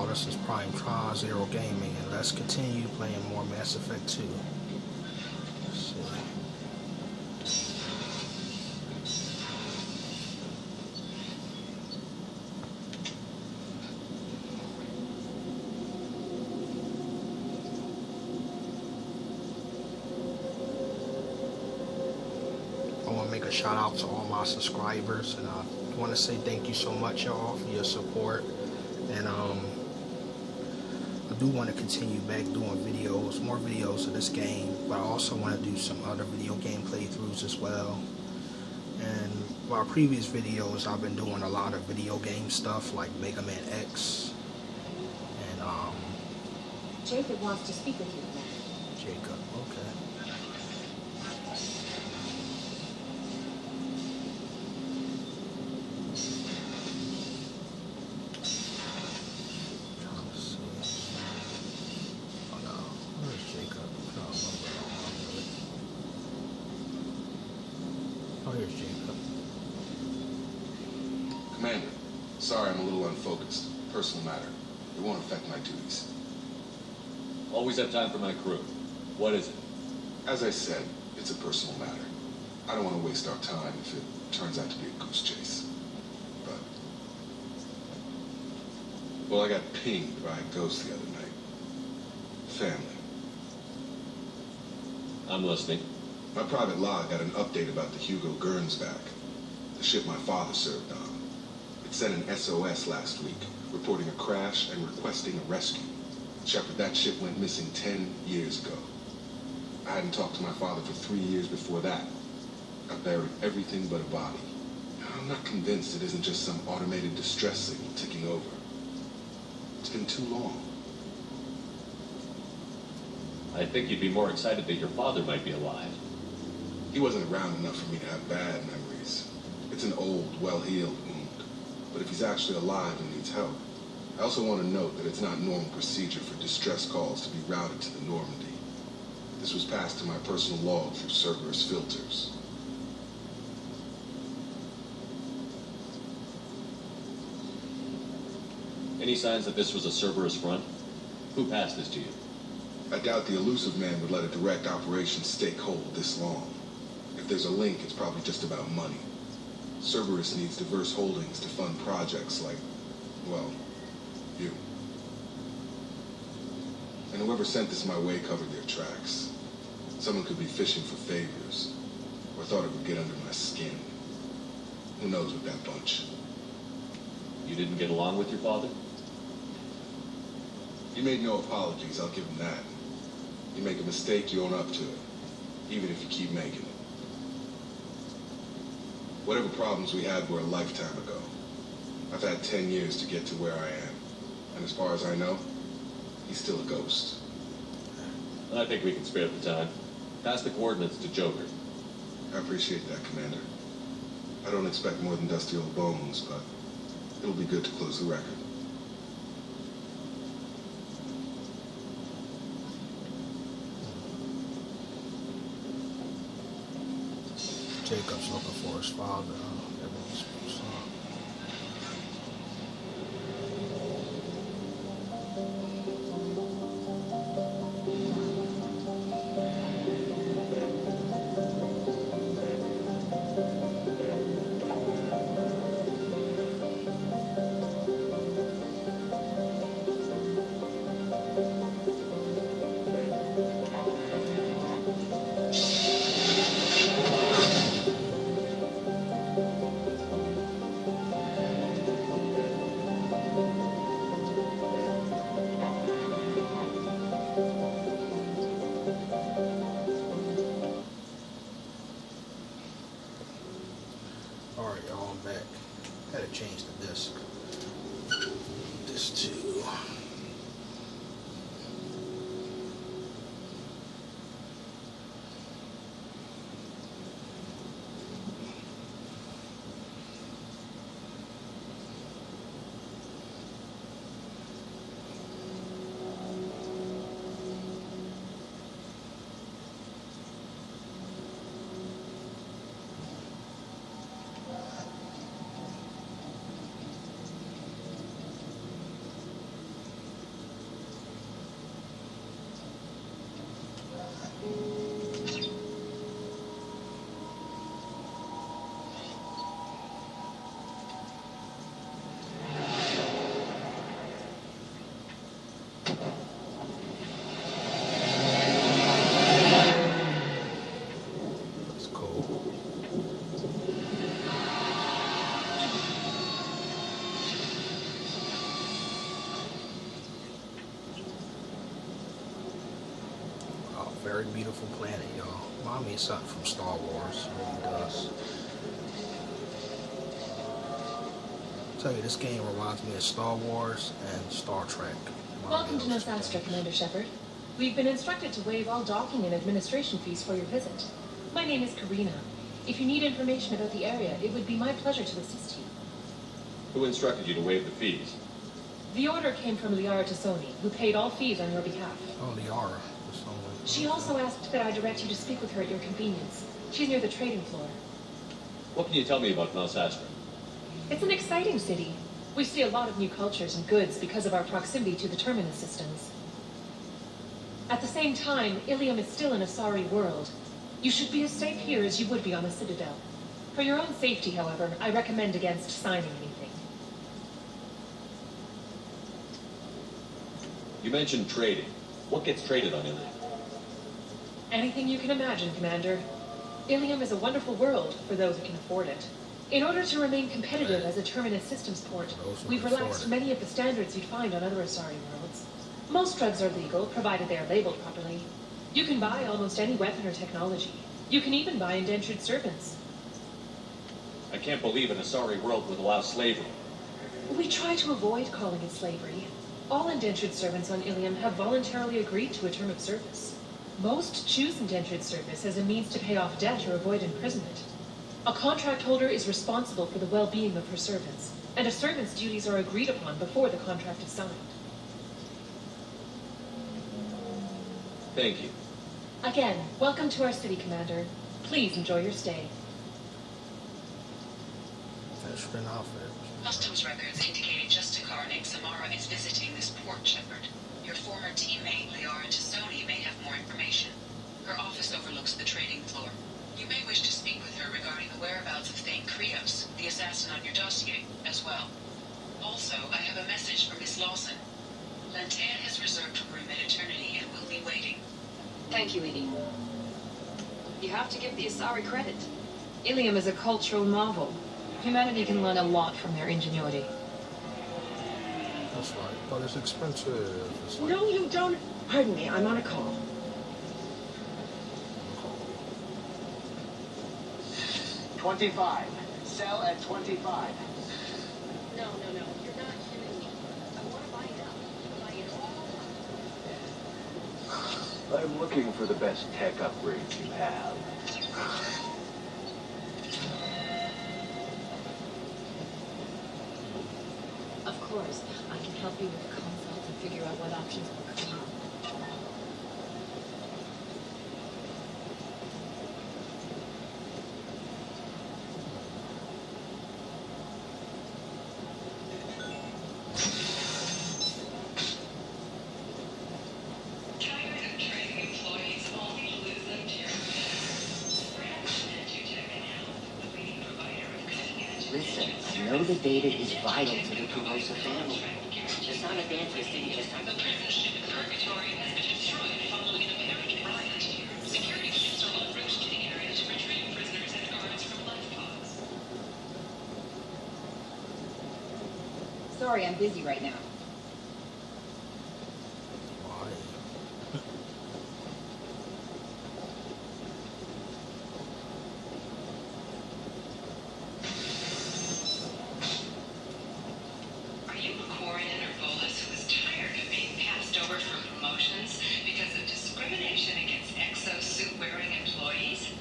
this is Prime Tron Zero Gaming, and let's continue playing more Mass Effect 2. Let's see. I want to make a shout out to all my subscribers, and I want to say thank you so much, y'all, for your support. And I do want to continue back doing videos, more videos of this game, but I also want to do some other video game playthroughs as well. And my previous videos, I've been doing a lot of video game stuff like Mega Man X, and Jacob wants to speak with you. Jacob, okay. Oh, here's Jacob. Commander, sorry I'm a little unfocused. Personal matter. It won't affect my duties. Always have time for my crew. What is it? As I said, it's a personal matter. I don't want to waste our time if it turns out to be a goose chase. But... well, I got pinged by a ghost the other night. Family. I'm listening. My private log got an update about the Hugo Gernsback, the ship my father served on. It sent an SOS last week, reporting a crash and requesting a rescue. Shepard, that ship went missing 10 years ago. I hadn't talked to my father for 3 years before that. I buried everything but a body. I'm not convinced it isn't just some automated distress signal ticking over. It's been too long. I think you'd be more excited that your father might be alive. He wasn't around enough for me to have bad memories. It's an old, well-healed wound. But if he's actually alive and needs help, I also want to note that it's not normal procedure for distress calls to be routed to the Normandy. This was passed to my personal log through Cerberus filters. Any signs that this was a Cerberus front? Who passed this to you? I doubt the elusive man would let a direct operation stake hold this long. If there's a link, it's probably just about money. Cerberus needs diverse holdings to fund projects like, well, you. And whoever sent this my way covered their tracks. Someone could be fishing for favors, or thought it would get under my skin. Who knows with that bunch? You didn't get along with your father? He made no apologies, I'll give him that. You make a mistake, you own up to it, even if you keep making it. Whatever problems we had were a lifetime ago. I've had 10 years to get to where I am. And as far as I know, he's still a ghost. I think we can spare the time. Pass the coordinates to Joker. I appreciate that, Commander. I don't expect more than dusty old bones, but it'll be good to close the record. Jacob's looking for his father. Everyone's alright, y'all, I'm back. Had to change the disc. This too. very beautiful planet, y'all. Remind me of something from Star Wars. It really does. I tell you, this game reminds me of Star Wars and Star Trek. Welcome to Nosastra, Commander Shepard. We've been instructed to waive all docking and administration fees for your visit. My name is Karina. If you need information about the area, it would be my pleasure to assist you. Who instructed you to waive the fees? The order came from Liara Tassoni, who paid all fees on your behalf. Oh, Liara. She also asked that I direct you to speak with her at your convenience. She's near the trading floor. What can you tell me about Nosastra? It's an exciting city. We see a lot of new cultures and goods because of our proximity to the terminus systems. At the same time, Ilium is still an Asari world. You should be as safe here as you would be on the Citadel. For your own safety, however, I recommend against signing anything. You mentioned trading. What gets traded on Ilium? Anything you can imagine, Commander. Ilium is a wonderful world for those who can afford it. In order to remain competitive as a terminus systems port, we've relaxed many of the standards you'd find on other Asari worlds. Most drugs are legal, provided they are labeled properly. You can buy almost any weapon or technology. You can even buy indentured servants. I can't believe an Asari world would allow slavery. We try to avoid calling it slavery. All indentured servants on Ilium have voluntarily agreed to a term of service. Most choose indentured service as a means to pay off debt or avoid imprisonment. A contract holder is responsible for the well-being of her servants, and a servant's duties are agreed upon before the contract is signed. Thank you. Again, welcome to our city, Commander. Please enjoy your stay. That's been outfit. Customs records indicated Justicar named Samara is visiting this port, Shepard. Your former teammate, Liara Tassoni, may have more information. Her office overlooks the trading floor. You may wish to speak with her regarding the whereabouts of Thane Krios, the assassin on your dossier, as well. Also, I have a message from Miss Lawson. Lantea has reserved a room at Eternity and will be waiting. Thank you, Edie. You have to give the Asari credit. Ilium is a cultural marvel. Humanity can learn a lot from their ingenuity. That's right. But it's expensive. It's like, No, you don't. Pardon me, I'm on a call. 25. Sell at 25. No, you're not kidding me. I want to buy it up. Buy it all. I'm looking for the best tech upgrades you have. Of course, I can help you with the consult and figure out what options work for you. Tired of trading employees only to lose them to your competitors? Perhaps Edutech can help, the leading provider of cutting-edge Listen, I know the data is vital to the Carosa family. It's not a dentist that you just have The to... prison ship Purgatory has been destroyed following an apparent riot. Security teams are en route to the area to retrieve prisoners and guards from life pods. Sorry, I'm busy right now. why? Are you a Quarian or Volus who is tired of being passed over for promotions because of discrimination against exosuit-wearing employees?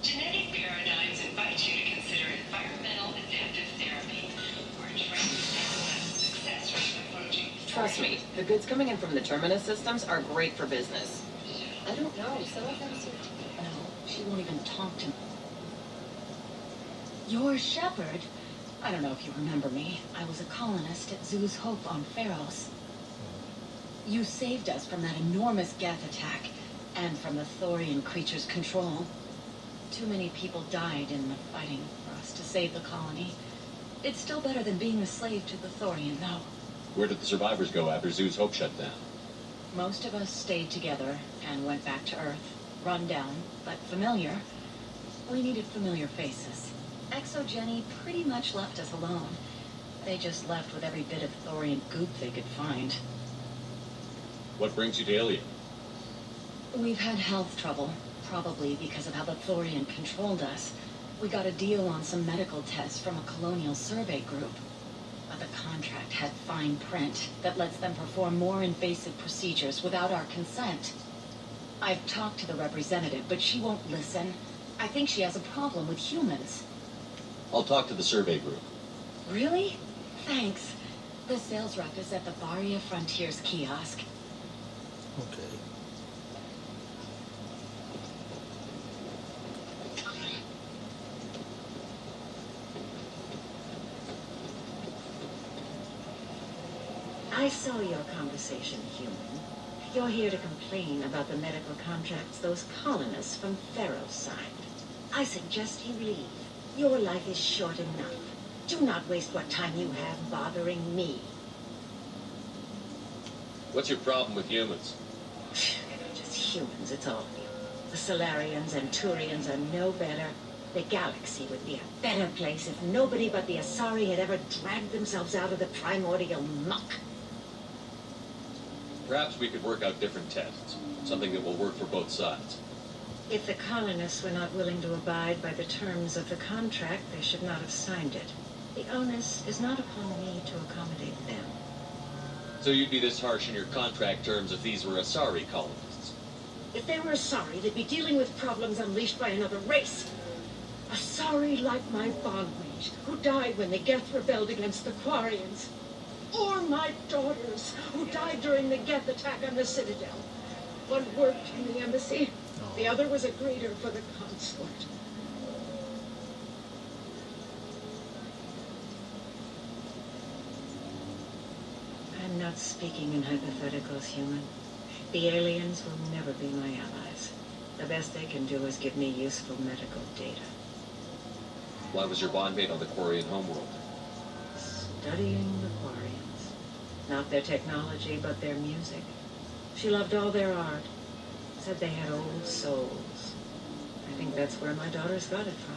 Genetic paradigms invite you to consider environmental adaptive therapy or training success rate approaching. Trust me, the goods coming in from the terminus systems are great for business. I don't know. Some of them No, she won't even talk to me. You're Shepard. I don't know if you remember me. I was a colonist at Zoo's Hope on Pharos. You saved us from that enormous Geth attack, and from the Thorian creature's control. Too many people died in the fighting for us to save the colony. It's still better than being a slave to the Thorian, though. Where did the survivors go after Zoo's Hope shut down? Most of us stayed together and went back to Earth. Run down, but familiar. We needed familiar faces. Exogeny pretty much left us alone. They just left with every bit of thorium goop they could find. What brings you to Ilium? We've had health trouble, probably because of how the thorium controlled us. We got a deal on some medical tests from a colonial survey group. But the contract had fine print that lets them perform more invasive procedures without our consent. I've talked to the representative, but she won't listen. I think she has a problem with humans. I'll talk to the survey group. Really? Thanks. The sales rep is at the Varia Frontiers kiosk. Okay. I saw your conversation, human. You're here to complain about the medical contracts those colonists from Pharaoh signed. I suggest you leave. Your life is short enough. Do not waste what time you have bothering me. What's your problem with humans? Just humans, it's all of you. The Solarians and Turians are no better. The galaxy would be a better place if nobody but the Asari had ever dragged themselves out of the primordial muck. Perhaps we could work out different tests. Something that will work for both sides. If the colonists were not willing to abide by the terms of the contract, they should not have signed it. The onus is not upon me to accommodate them. So you'd be this harsh in your contract terms if these were Asari colonists? If they were Asari, they'd be dealing with problems unleashed by another race. Asari like my bondmate, who died when the Geth rebelled against the Quarians. Or my daughters, who died during the Geth attack on the Citadel. One worked in the embassy, the other was a greeter for the consort. I'm not speaking in hypotheticals, human. The aliens will never be my allies. The best they can do is give me useful medical data. Why was your bondmate on the Quarian homeworld? Studying the Quarians. Not their technology, but their music. She loved all their art. Said they had old souls. I think that's where my daughters got it from.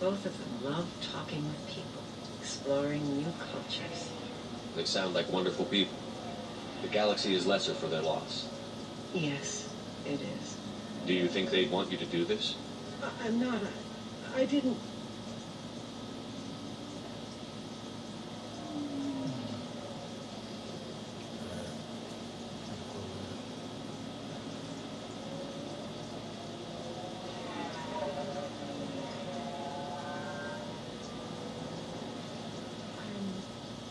Both of them loved talking with people, exploring new cultures. They sound like wonderful people. The galaxy is lesser for their loss. Yes, it is. Do you think they'd want you to do this? I'm not. I didn't.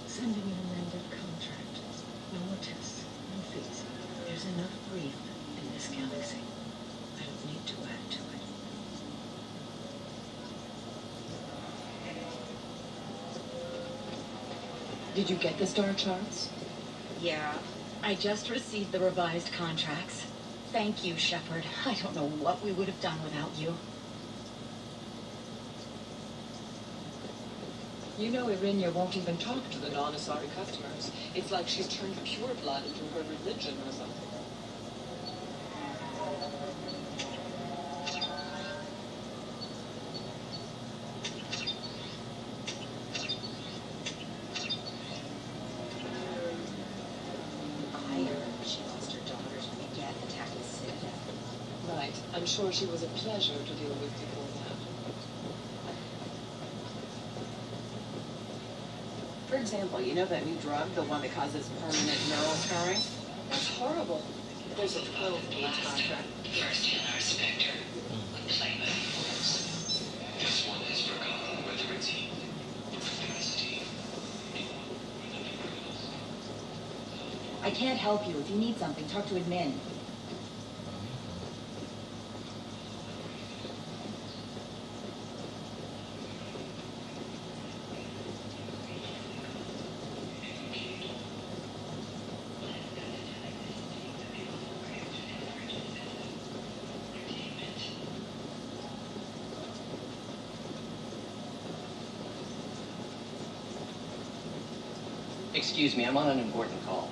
Sending an amended contract. No more tests, no fees. There's enough grief in this galaxy. I don't need to add to it. Did you get the star charts? Yeah, I just received the revised contracts. Thank you, Shepard. I don't know what we would have done without you. You know Irinia won't even talk to the non-Asari customers. It's like she's turned pure blood into her religion or something. I heard she lost her daughters when the Geth attacked the Citadel. Right. I'm sure she was a pleasure to deal with before that. For example, you know that new drug, the one that causes permanent neural scarring? That's horrible. There's a 12-page contract. First in our Spectre, with Playboy Force. This one has forgotten whether it's heat or capacity. I can't help you. If you need something, talk to admin. Excuse me, I'm on an important call.